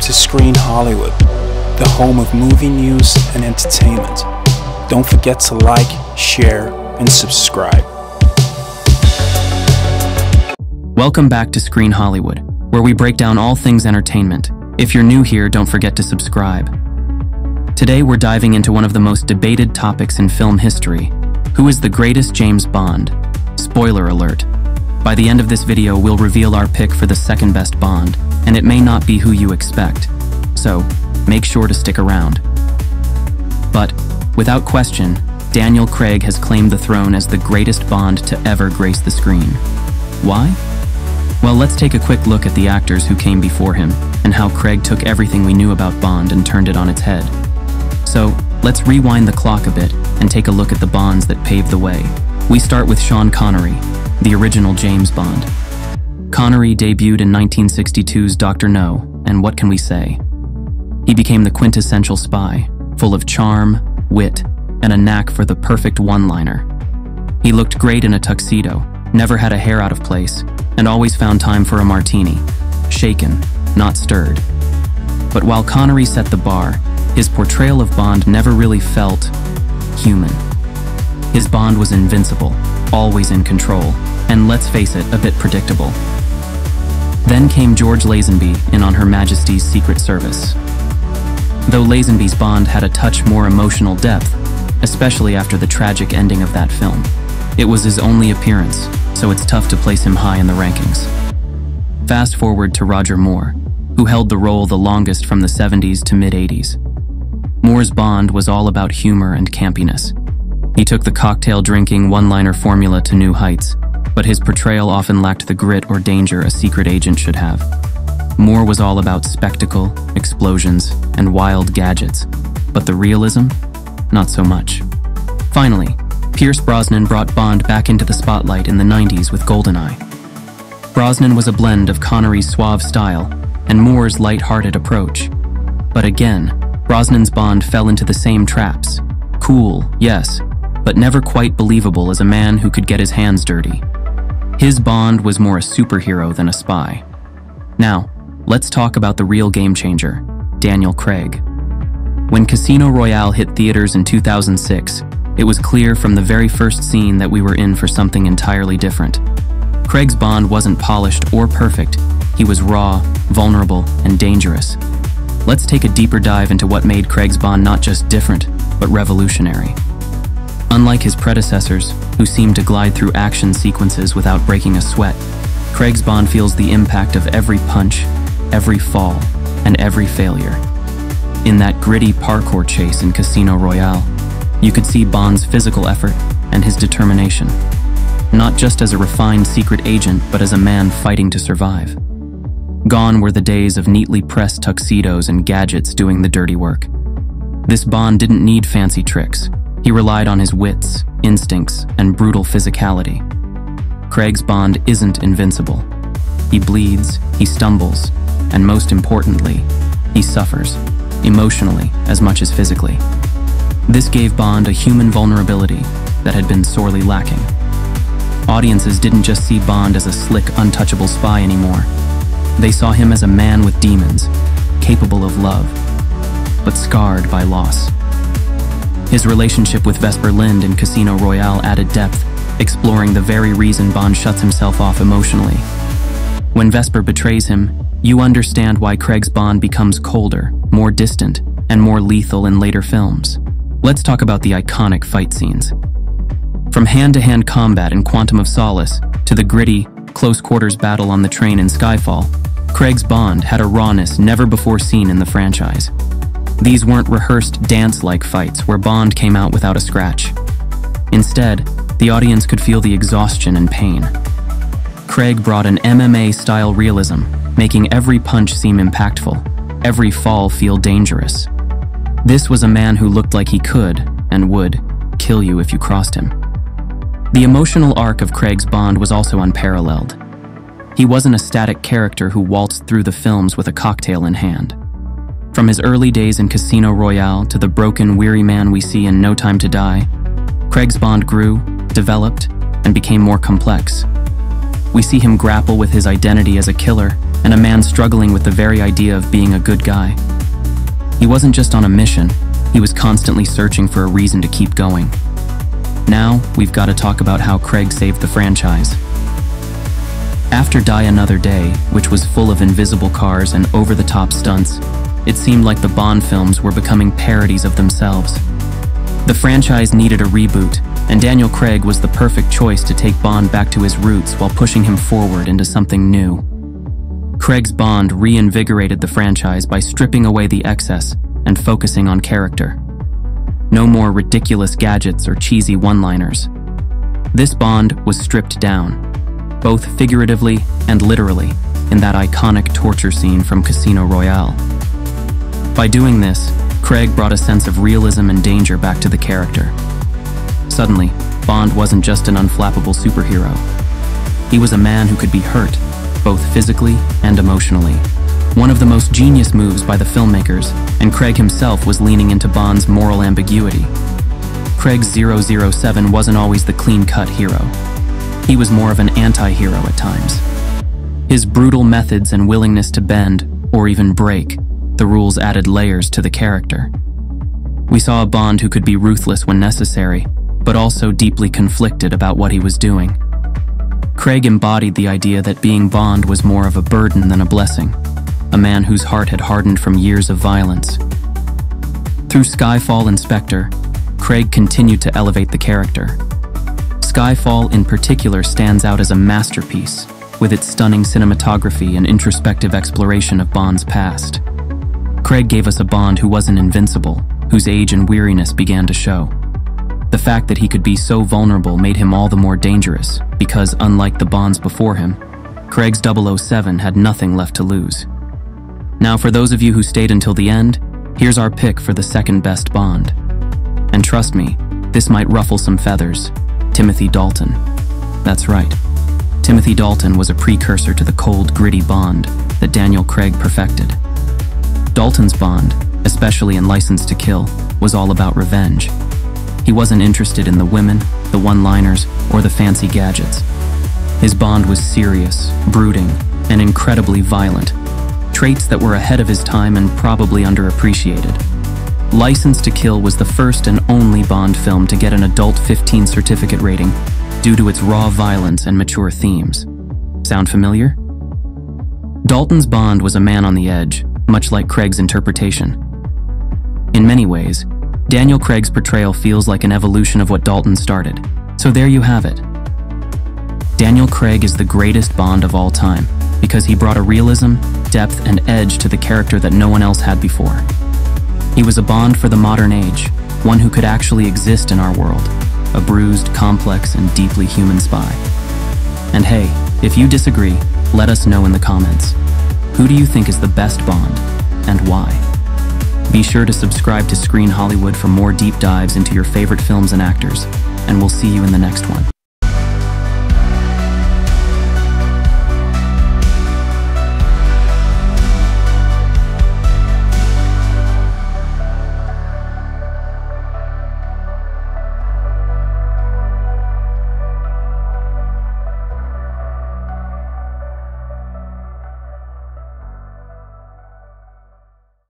to Screen Hollywood, the home of movie news and entertainment. Don't forget to like, share, and subscribe. Welcome back to Screen Hollywood, where we break down all things entertainment. If you're new here, don't forget to subscribe. Today we're diving into one of the most debated topics in film history. Who is the greatest James Bond? Spoiler alert. By the end of this video, we'll reveal our pick for the second best Bond, and it may not be who you expect. So, make sure to stick around. But, without question, Daniel Craig has claimed the throne as the greatest Bond to ever grace the screen. Why? Well, let's take a quick look at the actors who came before him, and how Craig took everything we knew about Bond and turned it on its head. So, let's rewind the clock a bit and take a look at the Bonds that paved the way. We start with Sean Connery, the original James Bond. Connery debuted in 1962's Dr. No, and what can we say? He became the quintessential spy, full of charm, wit, and a knack for the perfect one-liner. He looked great in a tuxedo, never had a hair out of place, and always found time for a martini, shaken, not stirred. But while Connery set the bar, his portrayal of Bond never really felt human. His Bond was invincible, always in control, and let's face it, a bit predictable. Then came George Lazenby in On Her Majesty's Secret Service. Though Lazenby's Bond had a touch more emotional depth, especially after the tragic ending of that film, it was his only appearance, so it's tough to place him high in the rankings. Fast forward to Roger Moore, who held the role the longest from the 70s to mid-80s. Moore's Bond was all about humor and campiness. He took the cocktail-drinking one-liner formula to new heights, but his portrayal often lacked the grit or danger a secret agent should have. Moore was all about spectacle, explosions, and wild gadgets, but the realism? Not so much. Finally, Pierce Brosnan brought Bond back into the spotlight in the 90s with GoldenEye. Brosnan was a blend of Connery's suave style and Moore's light-hearted approach. But again, Brosnan's Bond fell into the same traps. Cool, yes, but never quite believable as a man who could get his hands dirty. His Bond was more a superhero than a spy. Now, let's talk about the real game changer, Daniel Craig. When Casino Royale hit theaters in 2006, it was clear from the very first scene that we were in for something entirely different. Craig's Bond wasn't polished or perfect. He was raw, vulnerable, and dangerous. Let's take a deeper dive into what made Craig's Bond not just different, but revolutionary. Unlike his predecessors, who seemed to glide through action sequences without breaking a sweat, Craig's Bond feels the impact of every punch, every fall, and every failure. In that gritty parkour chase in Casino Royale, you could see Bond's physical effort and his determination, not just as a refined secret agent, but as a man fighting to survive. Gone were the days of neatly pressed tuxedos and gadgets doing the dirty work. This Bond didn't need fancy tricks. He relied on his wits, instincts, and brutal physicality. Craig's Bond isn't invincible. He bleeds, he stumbles, and most importantly, he suffers, emotionally as much as physically. This gave Bond a human vulnerability that had been sorely lacking. Audiences didn't just see Bond as a slick, untouchable spy anymore. They saw him as a man with demons, capable of love, but scarred by loss. His relationship with Vesper Lynd in Casino Royale added depth, exploring the very reason Bond shuts himself off emotionally. When Vesper betrays him, you understand why Craig's Bond becomes colder, more distant, and more lethal in later films. Let's talk about the iconic fight scenes. From hand-to-hand combat in Quantum of Solace to the gritty, close-quarters battle on the train in Skyfall, Craig's Bond had a rawness never before seen in the franchise. These weren't rehearsed dance-like fights where Bond came out without a scratch. Instead, the audience could feel the exhaustion and pain. Craig brought an MMA-style realism, making every punch seem impactful, every fall feel dangerous. This was a man who looked like he could, and would, kill you if you crossed him. The emotional arc of Craig's Bond was also unparalleled. He wasn't a static character who waltzed through the films with a cocktail in hand. From his early days in Casino Royale to the broken, weary man we see in No Time to Die, Craig's Bond grew, developed, and became more complex. We see him grapple with his identity as a killer, and a man struggling with the very idea of being a good guy. He wasn't just on a mission, he was constantly searching for a reason to keep going. Now, we've got to talk about how Craig saved the franchise. After Die Another Day, which was full of invisible cars and over-the-top stunts, it seemed like the Bond films were becoming parodies of themselves. The franchise needed a reboot, and Daniel Craig was the perfect choice to take Bond back to his roots while pushing him forward into something new. Craig's Bond reinvigorated the franchise by stripping away the excess and focusing on character. No more ridiculous gadgets or cheesy one-liners. This Bond was stripped down, both figuratively and literally, in that iconic torture scene from Casino Royale. By doing this, Craig brought a sense of realism and danger back to the character. Suddenly, Bond wasn't just an unflappable superhero. He was a man who could be hurt, both physically and emotionally. One of the most genius moves by the filmmakers, and Craig himself was leaning into Bond's moral ambiguity. Craig's 007 wasn't always the clean-cut hero. He was more of an anti-hero at times. His brutal methods and willingness to bend, or even break, the rules added layers to the character. We saw a Bond who could be ruthless when necessary, but also deeply conflicted about what he was doing. Craig embodied the idea that being Bond was more of a burden than a blessing, a man whose heart had hardened from years of violence. Through Skyfall and Spectre, Craig continued to elevate the character. Skyfall in particular stands out as a masterpiece, with its stunning cinematography and introspective exploration of Bond's past. Craig gave us a Bond who wasn't invincible, whose age and weariness began to show. The fact that he could be so vulnerable made him all the more dangerous, because unlike the Bonds before him, Craig's 007 had nothing left to lose. Now, for those of you who stayed until the end, here's our pick for the second best Bond. And trust me, this might ruffle some feathers. Timothy Dalton. That's right. Timothy Dalton was a precursor to the cold, gritty Bond that Daniel Craig perfected. Dalton's Bond, especially in License to Kill, was all about revenge. He wasn't interested in the women, the one-liners, or the fancy gadgets. His Bond was serious, brooding, and incredibly violent, traits that were ahead of his time and probably underappreciated. License to Kill was the first and only Bond film to get an adult 15 certificate rating due to its raw violence and mature themes. Sound familiar? Dalton's Bond was a man on the edge, much like Craig's interpretation. In many ways, Daniel Craig's portrayal feels like an evolution of what Dalton started. So there you have it. Daniel Craig is the greatest Bond of all time because he brought a realism, depth, and edge to the character that no one else had before. He was a Bond for the modern age, one who could actually exist in our world, a bruised, complex, and deeply human spy. And hey, if you disagree, let us know in the comments. Who do you think is the best Bond, and why? Be sure to subscribe to Screen Hollywood for more deep dives into your favorite films and actors, and we'll see you in the next one.